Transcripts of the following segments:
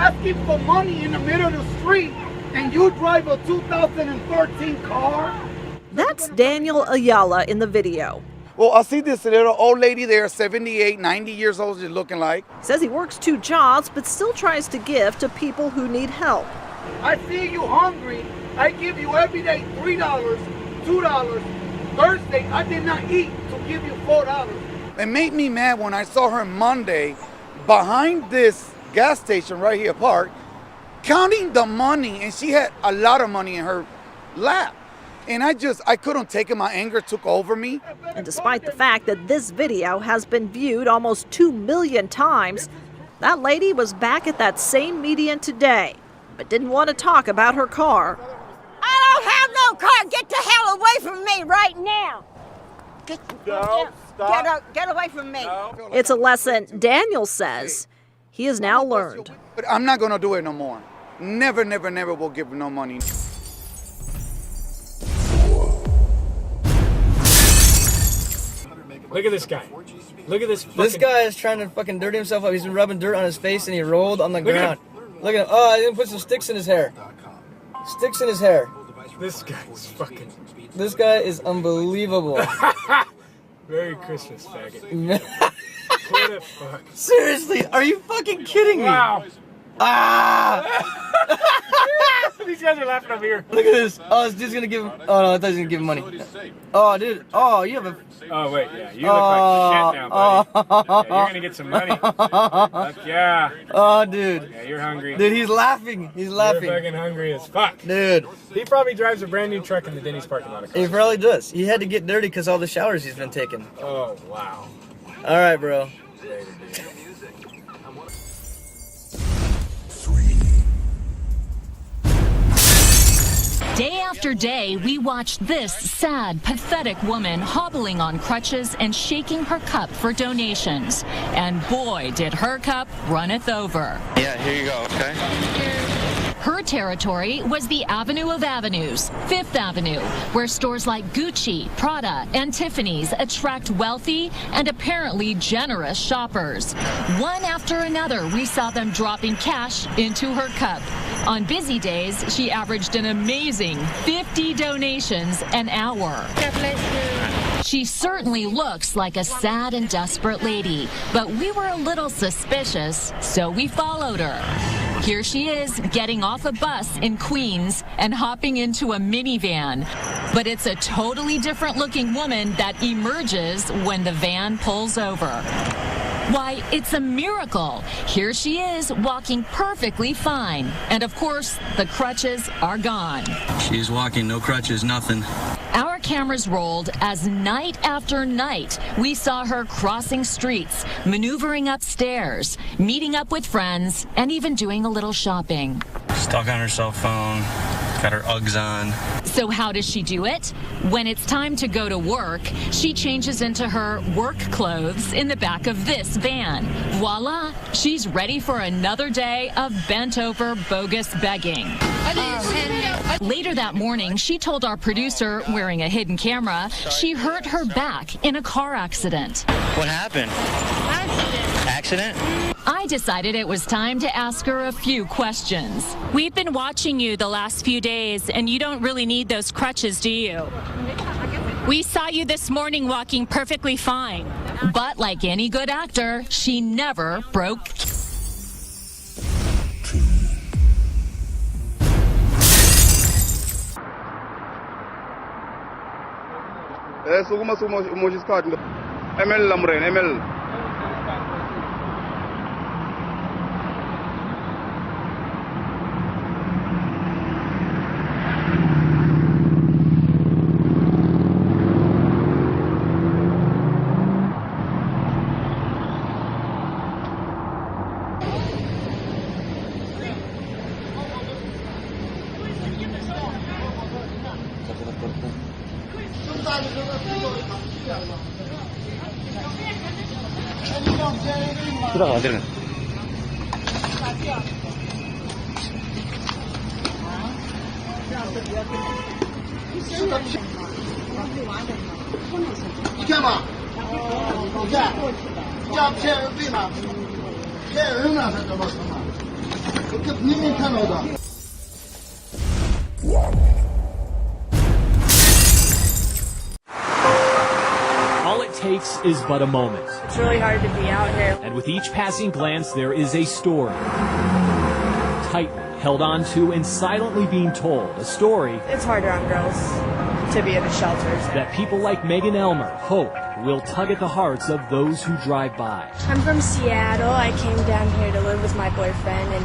asking for money in the middle of the street and you drive a 2013 car? That's Daniel Ayala in the video. Well, I see this little old lady there, 78, 90 years old, she's looking like. Says he works 2 jobs, but still tries to give to people who need help. I see you hungry. I give you every day $3, $2. Thursday, I did not eat to give you $4. It made me mad when I saw her Monday behind this gas station right here parked, counting the money, and she had a lot of money in her lap. And I couldn't take it. My anger took over me. And despite the fact that this video has been viewed almost 2 million times, that lady was back at that same median today, but didn't want to talk about her car. I don't have no car. Get the hell away from me right now. Get away from me. It's a lesson Daniel says he has now learned. But I'm not going to do it no more. Never, never, never will give no money. Look at this guy. Look at this. This guy is trying to fucking dirty himself up. He's been rubbing dirt on his face and he rolled on the ground. Look at him. Oh, I didn't put some sticks in his hair. Sticks in his hair. This guy's fucking. This guy is unbelievable. Merry Christmas, faggot. What the fuck? Seriously, are you fucking kidding me? Wow. Ah! These guys are laughing over here. Look at this. Oh, this dude's gonna give him. Oh no, I thought he was gonna give him money. Oh, dude. Oh, you have a. Oh wait, yeah, you look like shit now, buddy. Yeah, you're gonna get some money. Fuck yeah. Oh, dude. Yeah, you're hungry. Dude, he's laughing. He's laughing. You're fucking hungry as fuck. Dude. He probably drives a brand new truck in the Denny's parking lot. He probably does. He had to get dirty because all the showers he's been taking. Oh wow. All right, bro. Day after day, we watched this sad, pathetic woman hobbling on crutches and shaking her cup for donations. And boy, did her cup runneth over. Yeah, here you go, okay? Her territory was the Avenue of Avenues, Fifth Avenue, where stores like Gucci, Prada, and Tiffany's attract wealthy and apparently generous shoppers. One after another, we saw them dropping cash into her cup. On busy days, she averaged an amazing 50 donations an hour. She certainly looks like a sad and desperate lady, but we were a little suspicious, so we followed her. Here she is, getting off a bus in Queens and hopping into a minivan. But it's a totally different looking woman that emerges when the van pulls over. Why, it's a miracle. Here she is, walking perfectly fine. And of course, the crutches are gone. She's walking, no crutches, nothing. Our cameras rolled as night after night, we saw her crossing streets, maneuvering upstairs, meeting up with friends, and even doing a little shopping. Stuck on her cell phone, got her Uggs on. So how does she do it? When it's time to go to work, she changes into her work clothes in the back of this van. Voila, she's ready for another day of bent-over, bogus begging. Later that morning, she told our producer, wearing a hidden camera, she hurt her back in a car accident. What happened? Accident? I decided it was time to ask her a few questions. We've been watching you the last few days, and you don't really need those crutches, do you? We saw you this morning walking perfectly fine. But like any good actor, she never broke. 들어가, 들어가. All it takes is but a moment. It's really hard to be out here. And with each passing glance, there is a story. Tightly held on to and silently being told. A story It's harder on girls to be in the shelters. that people like Megan Elmer hope will tug at the hearts of those who drive by. I'm from Seattle. I came down here to live with my boyfriend, and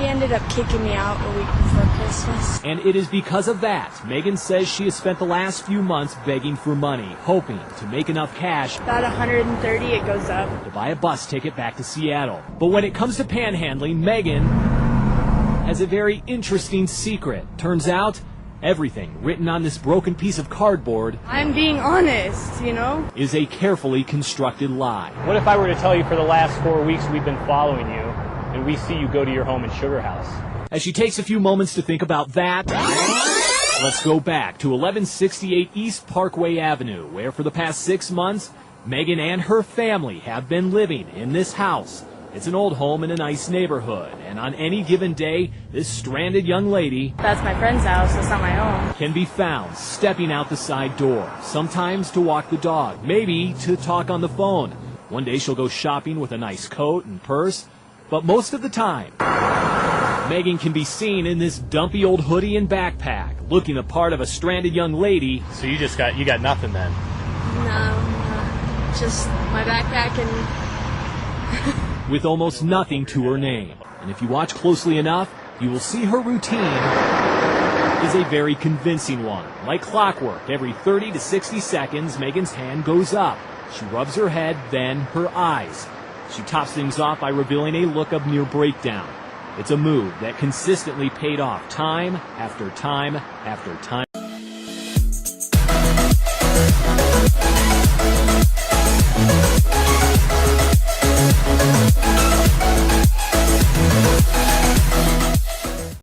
he ended up kicking me out a week before Christmas. And it is because of that, Megan says she has spent the last few months begging for money, hoping to make enough cash About 130, it goes up. to buy a bus ticket back to Seattle. But when it comes to panhandling, Megan has a very interesting secret. Turns out, everything written on this broken piece of cardboard I'm being honest, you know? is a carefully constructed lie. What if I were to tell you for the last 4 weeks we've been following you, and we see you go to your home in Sugar House? As she takes a few moments to think about that, let's go back to 1168 East Parkway Avenue, where for the past 6 months, Megan and her family have been living in this house. It's an old home in a nice neighborhood, and on any given day, this stranded young lady That's my friend's house. It's not my own. can be found stepping out the side door, sometimes to walk the dog, maybe to talk on the phone. One day she'll go shopping with a nice coat and purse, but most of the time, Megan can be seen in this dumpy old hoodie and backpack, looking the part of a stranded young lady. So you got nothing then? No, just my backpack and... with almost nothing to her name. And if you watch closely enough, you will see her routine is a very convincing one. Like clockwork, every 30 to 60 seconds, Megan's hand goes up. She rubs her head, then her eyes. She tops things off by revealing a look of near breakdown. It's a move that consistently paid off time after time after time.